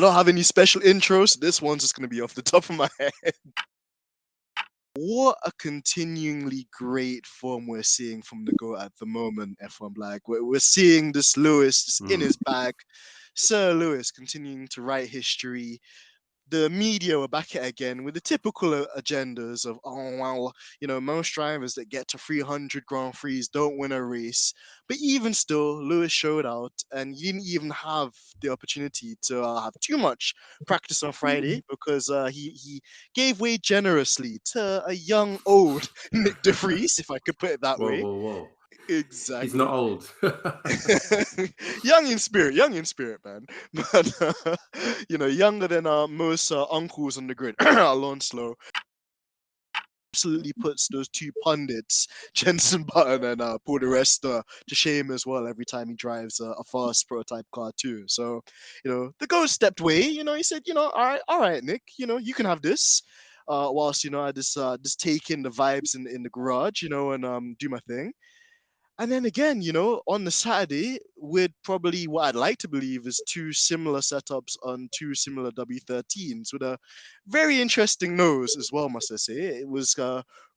I don't have any special intros. This one's just going to be off the top of my head. What a continually great form we're seeing from the GOAT at the moment, F1BLAG. We're seeing this Lewis just in his bag. Sir Lewis continuing to write history. The media were back at it again with the typical agendas of, oh, well, most drivers that get to 300 Grand Prix don't win a race. But even still, Lewis showed out, and he didn't even have the opportunity to have too much practice on Friday because he gave way generously to a young, old Nick De Vries, if I could put it that way. Whoa. Exactly. He's not old. young in spirit, man. But younger than most uncles on the grid. Alonso absolutely puts those two pundits, Jensen Button and Paul di Resta, to shame as well every time he drives a fast prototype car too. So, the ghost stepped away. He said, all right, Nick, you can have this. Whilst I just take in the vibes in the garage, and do my thing. And then again, on the Saturday, with probably what I'd like to believe is two similar setups on two similar W13s with a very interesting nose as well, must I say. It was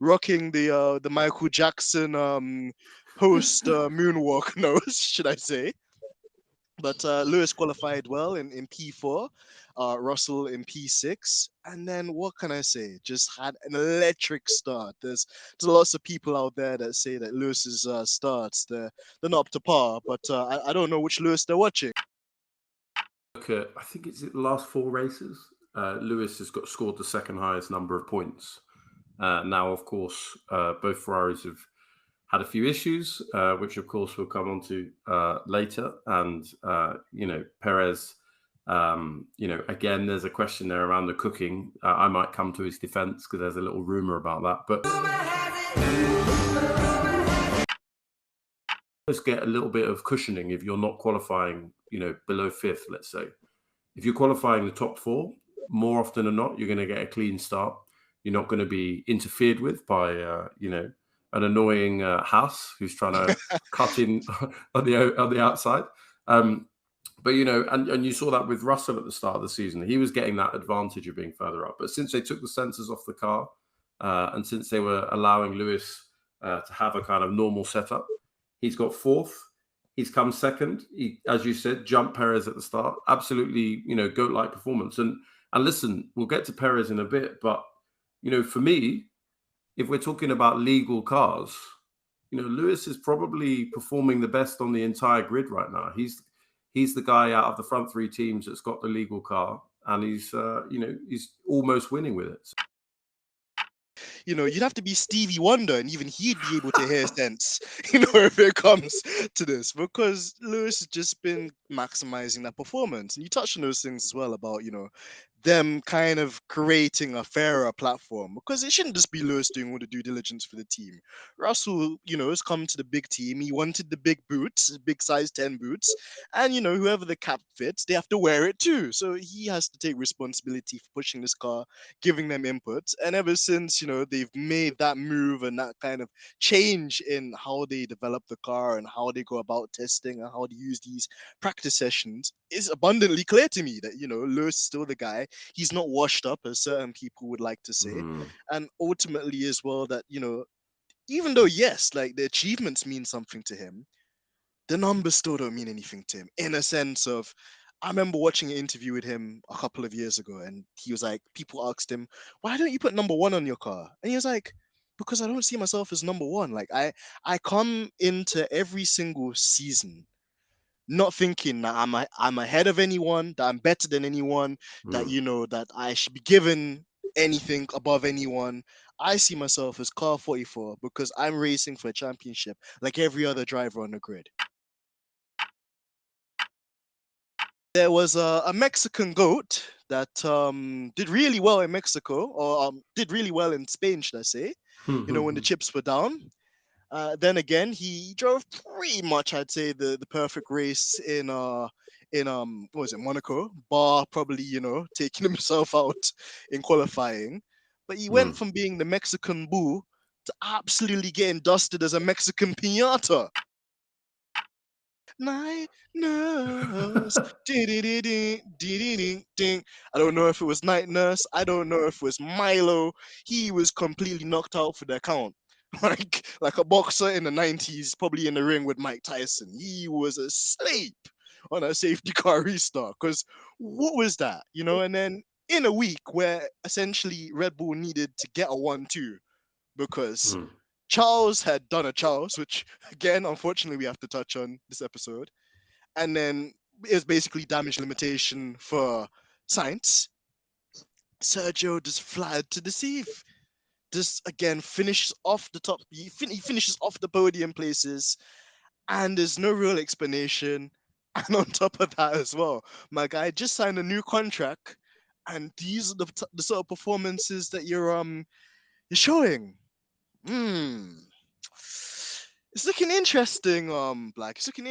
rocking the Michael Jackson post moonwalk nose, should I say. But Lewis qualified well in P4, Russell in P6. And then what can I say? Just had an electric start. There's lots of people out there that say that Lewis's starts, they're not up to par. But I don't know which Lewis they're watching. Look at, I think it's the last 4 races. Lewis has scored the second highest number of points. Now, of course, both Ferraris have had a few issues, which of course we'll come on to later. And, Perez, again, there's a question there around the cooking. I might come to his defense because there's a little rumor about that. But let's get a little bit of cushioning if you're not qualifying, below 5th, let's say. If you're qualifying the top 4, more often than not, you're going to get a clean start. You're not going to be interfered with by, an annoying Haas who's trying to cut in on the outside. But, and you saw that with Russell at the start of the season. He was getting that advantage of being further up. But since they took the sensors off the car and since they were allowing Lewis to have a kind of normal setup, he's got 4th. He's come 2nd. He, as you said, jumped Perez at the start. Absolutely, GOAT-like performance. And listen, we'll get to Perez in a bit. But, for me, if we're talking about legal cars, Lewis is probably performing the best on the entire grid right now. He's the guy out of the front 3 teams that's got the legal car, and he's almost winning with it. You'd have to be Stevie Wonder, and even he'd be able to hear sense, if it comes to this, because Lewis has just been maximizing that performance. And you touched on those things as well about, them kind of creating a fairer platform, because it shouldn't just be Lewis doing all the due diligence for the team. Russell, has come to the big team. He wanted the big boots, big size 10 boots, and whoever the cap fits, they have to wear it too. So he has to take responsibility for pushing this car, giving them input. And ever since, they've made that move and that kind of change in how they develop the car and how they go about testing and how they use these practice sessions, it's abundantly clear to me that, Lewis is still the guy. He's not washed up, as certain people would like to say. And ultimately as well that, even though, yes, like the achievements mean something to him, the numbers still don't mean anything to him, in a sense of, I remember watching an interview with him a couple of years ago, and he was like, people asked him, why don't you put number 1 on your car? And he was like, because I don't see myself as number 1. Like I come into every single season not thinking that I'm ahead of anyone, that I'm better than anyone, that that I should be given anything above anyone. I see myself as car 44 because I'm racing for a championship like every other driver on the grid. There was a Mexican goat that did really well in Mexico, or did really well in Spain, should I say? When the chips were down. Then again, he drove pretty much, I'd say, the perfect race in what was it, Monaco, bar probably, taking himself out in qualifying. But he went from being the Mexican bull to absolutely getting dusted as a Mexican piñata. Night nurse. Ding. I don't know if it was night nurse. I don't know if it was Milo. He was completely knocked out for the count. Like a boxer in the 90s, probably in the ring with Mike Tyson. He was asleep on a safety car restart. Because what was that? And then in a week where essentially Red Bull needed to get a 1-2 because Charles had done a Charles, which again, unfortunately, we have to touch on this episode. And then it was basically damage limitation for Sainz. Sergio just flattered to deceive. Just again finishes off the top. He finishes off the podium places, and there's no real explanation. And on top of that as well, my guy just signed a new contract, and these are the sort of performances that you're showing. It's looking interesting, Black. It's looking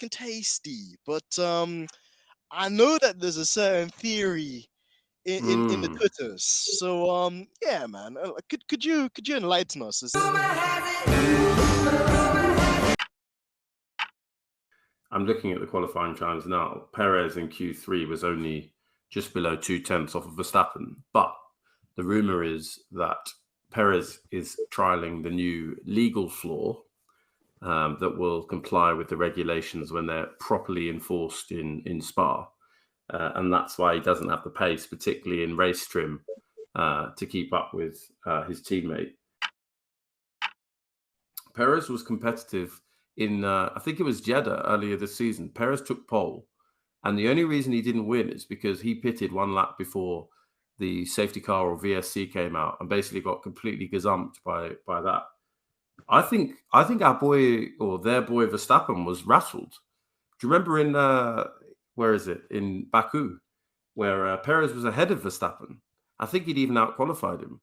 tasty. But I know that there's a certain theory in the Twitters. So yeah, man. Could you enlighten us? I'm looking at the qualifying times now. Perez in Q3 was only just below 0.2 off of Verstappen. But the rumor is that Perez is trialing the new legal floor that will comply with the regulations when they're properly enforced in Spa. And that's why he doesn't have the pace, particularly in race trim, to keep up with his teammate. Perez was competitive in, I think it was Jeddah earlier this season. Perez took pole. And the only reason he didn't win is because he pitted one lap before the safety car or VSC came out and basically got completely gazumped by that. I think our boy or their boy Verstappen was rattled. Do you remember in where is it, in Baku, where Perez was ahead of Verstappen? I think he'd even out-qualified him.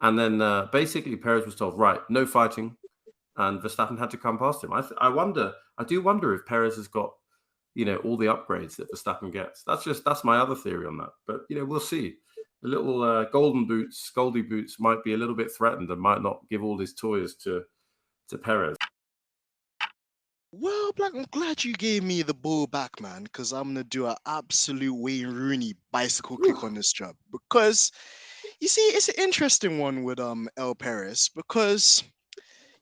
And then basically Perez was told, right, no fighting, and Verstappen had to come past him. I do wonder if Perez has got, all the upgrades that Verstappen gets. That's my other theory on that. But, we'll see. The little Goldie boots might be a little bit threatened and might not give all his toys to Perez. Well, Black, I'm glad you gave me the ball back, man, because I'm gonna do an absolute Wayne Rooney bicycle kick on this job. Because you see, it's an interesting one with El Perez, because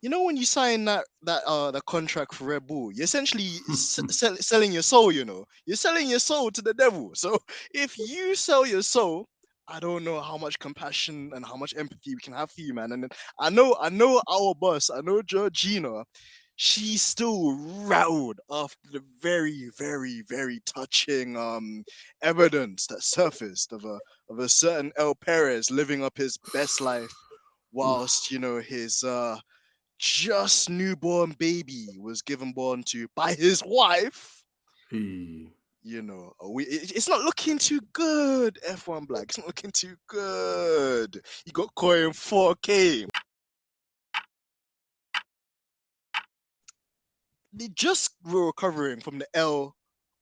when you sign the contract for Red Bull, you're essentially selling your soul. You're selling your soul to the devil. So if you sell your soul, I don't know how much compassion and how much empathy we can have for you, man. And I know our boss, I know Georgina. She's still rattled after the very, very, very touching evidence that surfaced of a certain El Perez living up his best life whilst his just newborn baby was given born to by his wife. It's not looking too good, F1 Black. It's not looking too good. You got Koi in 4K. They just were recovering from the L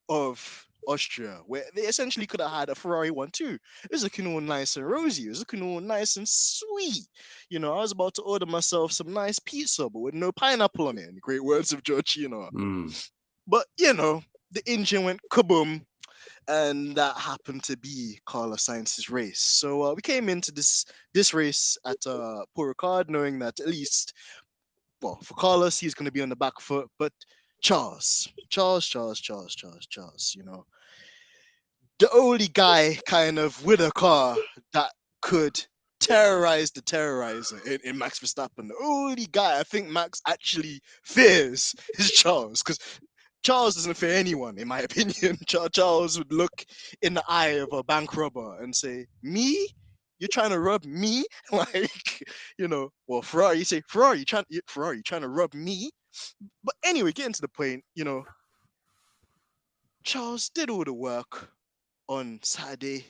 of Austria, where they essentially could have had a Ferrari 1-2. It was looking all nice and rosy. It was looking all nice and sweet. I was about to order myself some nice pizza, but with no pineapple on it. In great words of Georgina. But, the engine went kaboom, and that happened to be Carlos Sainz's race. So we came into this race at Paul Ricard, knowing that at least, well, for Carlos, he's going to be on the back foot, but Charles, the only guy kind of with a car that could terrorize the terrorizer in Max Verstappen. The only guy I think Max actually fears is Charles, because Charles doesn't fear anyone, in my opinion. Charles would look in the eye of a bank robber and say, "Me? You're trying to rub me?" Well, Ferrari, you say, Ferrari, you trying to rub me? But anyway, getting to the point, Charles did all the work on Saturday,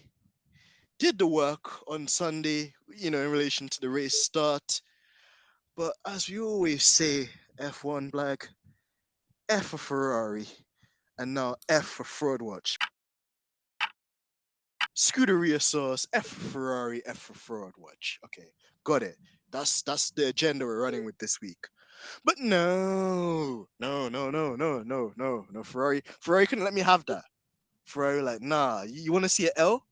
did the work on Sunday, in relation to the race start. But as we always say, F1 Black, F for Ferrari, and now F for Fraud Watch. Scuderia sauce, F for Ferrari, F for Fraud Watch. Okay, got it. That's the agenda we're running with this week. But no, no, no, no, no, no, no, no. Ferrari couldn't let me have that. Ferrari like, nah, you want to see an L?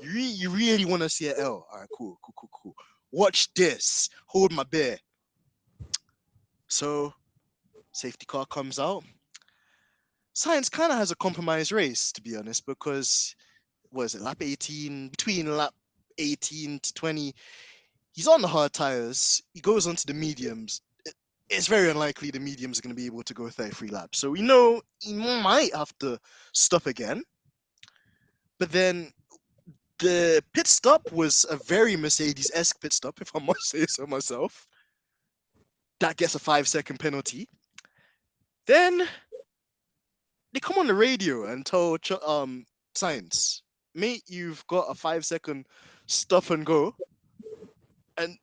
You really want to see an L? All right, cool, cool, cool, cool. Watch this. Hold my beer. So safety car comes out. Science kind of has a compromised race, to be honest, because was it lap 18? Between lap 18 to 20, he's on the hard tires. He goes onto the mediums. It's very unlikely the mediums are going to be able to go 33 laps. So we know he might have to stop again. But then the pit stop was a very Mercedes-esque pit stop, if I must say so myself. That gets a 5-second penalty. Then they come on the radio and tell Science, mate, you've got a 5-second stop and go. And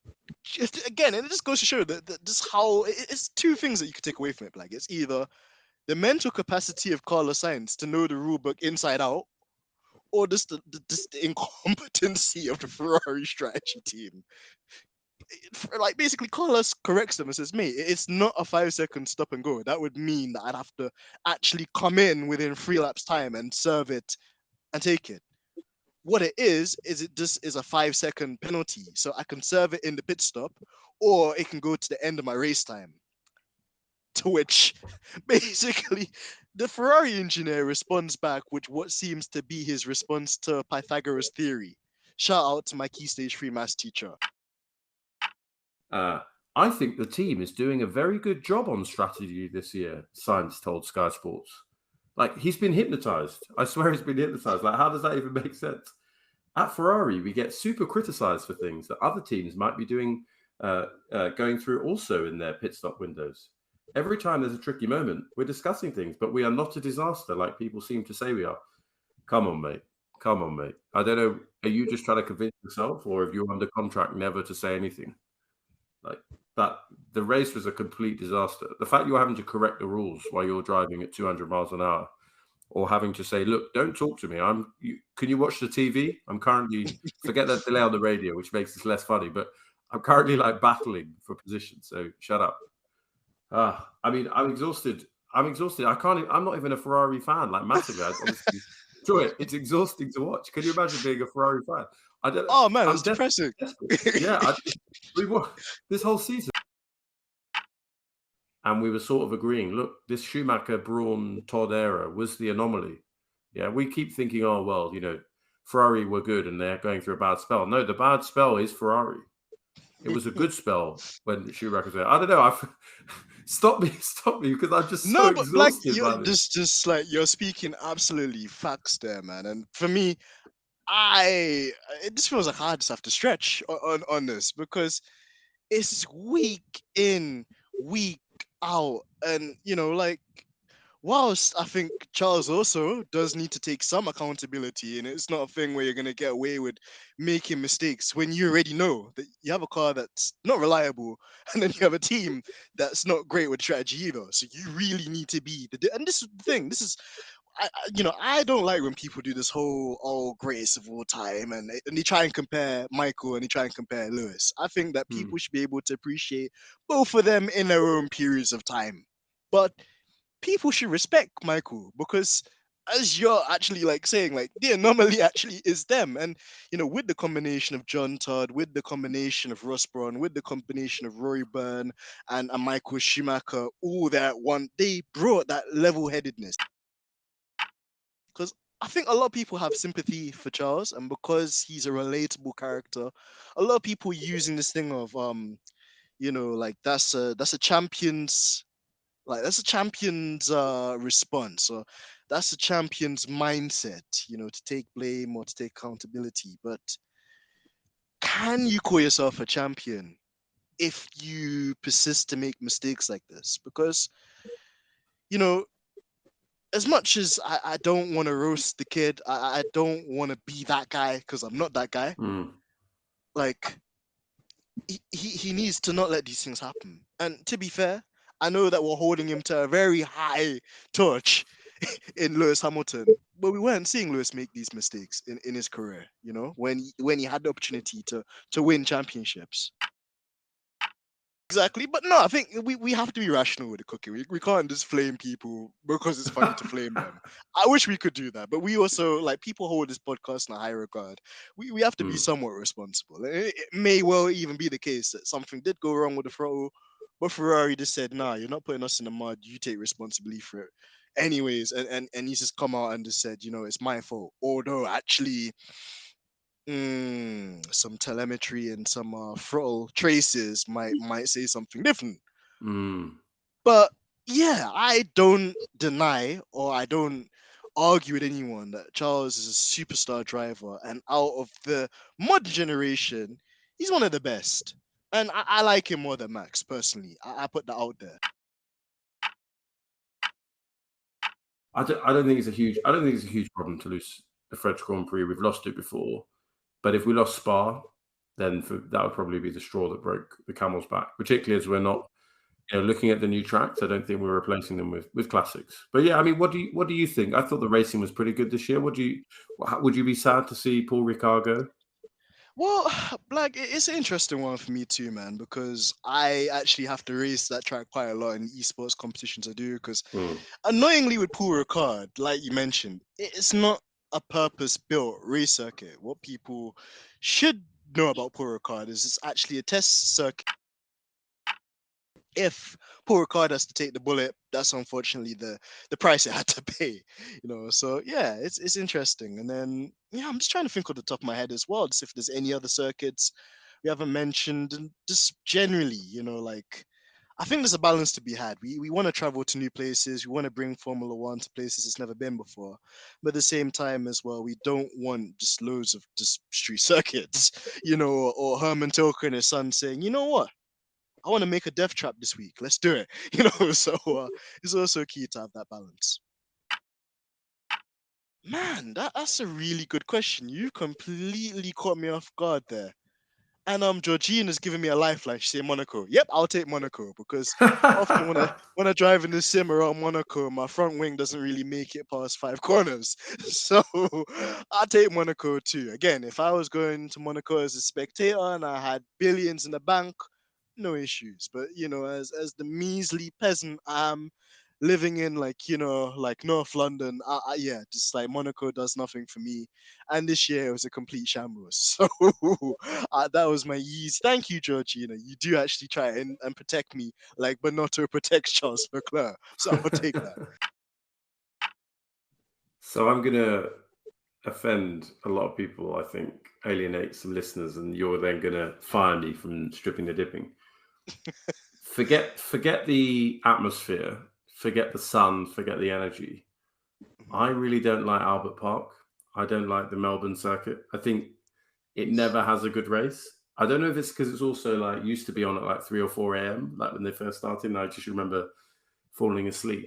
again, and it just goes to show that just how it's two things that you could take away from it. Like, it's either the mental capacity of Carlos Sainz to know the rule book inside out, or just the incompetency of the Ferrari strategy team. Like, basically, Carlos corrects them and says, mate, it's not a 5-second stop and go. That would mean that I'd have to actually come in within 3 laps time and serve it and take it. What it is it just is a 5-second penalty. So I can serve it in the pit stop, or it can go to the end of my race time. To which, basically, the Ferrari engineer responds back with what seems to be his response to Pythagoras' theory. Shout out to my Key Stage 3 maths teacher. I think the team is doing a very good job on strategy this year, Science told Sky Sports. Like, he's been hypnotized. I swear he's been hypnotized. Like, how does that even make sense? At Ferrari, we get super criticized for things that other teams might be doing, going through also in their pit stop windows. Every time there's a tricky moment, we're discussing things, but we are not a disaster like people seem to say we are. Come on, mate. Come on, mate. I don't know. Are you just trying to convince yourself, or have you under contract never to say anything? Like that, the race was a complete disaster. The fact you're having to correct the rules while you're driving at 200 miles an hour, or having to say, "Look, don't talk to me. Can you watch the TV? I'm currently forget that delay on the radio, which makes this less funny, but I'm currently like battling for position. So shut up." I mean, I'm exhausted. I'm not even a Ferrari fan, like massively. Honestly, it's exhausting to watch. Can you imagine being a Ferrari fan? Oh man, it's depressing. Yeah, this whole season, and we were sort of agreeing. Look, this Schumacher, Braun, Todd era was the anomaly. Yeah, we keep thinking, oh well, Ferrari were good and they're going through a bad spell. No, the bad spell is Ferrari. It was a good spell when Schumacher's there. I don't know. Stop me, because I'm just so exhausted. Like, just like you're speaking absolutely facts there, man. And for me, it just feels like I just have to stretch on this, because it's week in, week out, and like, whilst I think Charles also does need to take some accountability, and it's not a thing where you're going to get away with making mistakes when you already know that you have a car that's not reliable, and then you have a team that's not great with strategy either. So you really need to be and this is the thing. This is, I don't like when people do this whole greatest of all time, and they try and compare Michael and they try and compare Lewis. I think that people should be able to appreciate both of them in their own periods of time. But people should respect Michael, because as you're actually like saying, like, the anomaly actually is them. And with the combination of John Todd, with the combination of Ross Brawn, with the combination of Rory Byrne and Michael Schumacher, all that one, they brought that level-headedness. Because I think a lot of people have sympathy for Charles, and because he's a relatable character, a lot of people using this thing of like, that's a champion's response, or that's a champion's mindset, to take blame or to take accountability. But can you call yourself a champion if you persist to make mistakes like this? Because, as much as I don't want to roast the kid, I don't want to be that guy, because I'm not that guy. Like, he needs to not let these things happen. And to be fair, I know that we're holding him to a very high torch in Lewis Hamilton, but we weren't seeing Lewis make these mistakes in his career, when he had the opportunity to win championships. Exactly, but no, I think we have to be rational with the cooking. We can't just flame people because it's funny to flame them. I wish we could do that, but we also, like, people hold this podcast in a high regard. We have to be Mm. somewhat responsible. It may well even be the case that something did go wrong with the throttle, but Ferrari just said, "Nah, you're not putting us in the mud. You take responsibility for it." Anyways, and he's just come out and just said, it's my fault. Although actually, some telemetry and some throttle traces might say something different. Mm. But yeah, I don't deny or I don't argue with anyone that Charles is a superstar driver, and out of the modern generation, he's one of the best. And I like him more than Max personally. I put that out there. I don't think it's a huge problem to lose the French Grand Prix. We've lost it before, but if we lost Spa, then that would probably be the straw that broke the camel's back. Particularly as we're not, looking at the new tracks. I don't think we're replacing them with classics. But yeah, I mean, what do you think? I thought the racing was pretty good this year. Would you be sad to see Paul Ricard go? Well, Black, it's an interesting one for me too, man, because I actually have to race that track quite a lot in esports competitions I do. Because annoyingly, with Paul Ricard, like you mentioned, it's not a purpose-built race circuit. What people should know about Paul Ricard is it's actually a test circuit. If Paul Ricard has to take the bullet, that's unfortunately the price it had to pay. So yeah, it's interesting. And then I'm just trying to think off the top of my head as well, just if there's any other circuits we haven't mentioned, and just generally, like, I think there's a balance to be had. We want to travel to new places. We want to bring Formula One to places it's never been before. But at the same time as well, we don't want just loads of just street circuits, or Herman Tilke and his son saying, you know what? I want to make a death trap this week. Let's do it. So it's also key to have that balance. Man, that's a really good question. You completely caught me off guard there. And Georgina's giving me a lifeline. She said Monaco. Yep, I'll take Monaco because often when I drive in the sim around Monaco, my front wing doesn't really make it past 5 corners. So I'll take Monaco too. Again, if I was going to Monaco as a spectator and I had billions in the bank, no issues. But as the measly peasant I'm living in, like North London, yeah, just like Monaco does nothing for me. And this year it was a complete shambles. So that was my easy. Thank you, Georgina. You do actually try and protect me like Bonotto protects Charles Leclerc. So I'll take that. So I'm gonna offend a lot of people, I think, alienate some listeners, and you're then gonna fire me from stripping the dipping. Forget the atmosphere, forget the sun, forget the energy. I really don't like Albert Park. I don't like the Melbourne circuit. I think it never has a good race. I don't know if it's because it's also like used to be on at like 3 or 4 a.m. like when they first started, and I just remember falling asleep.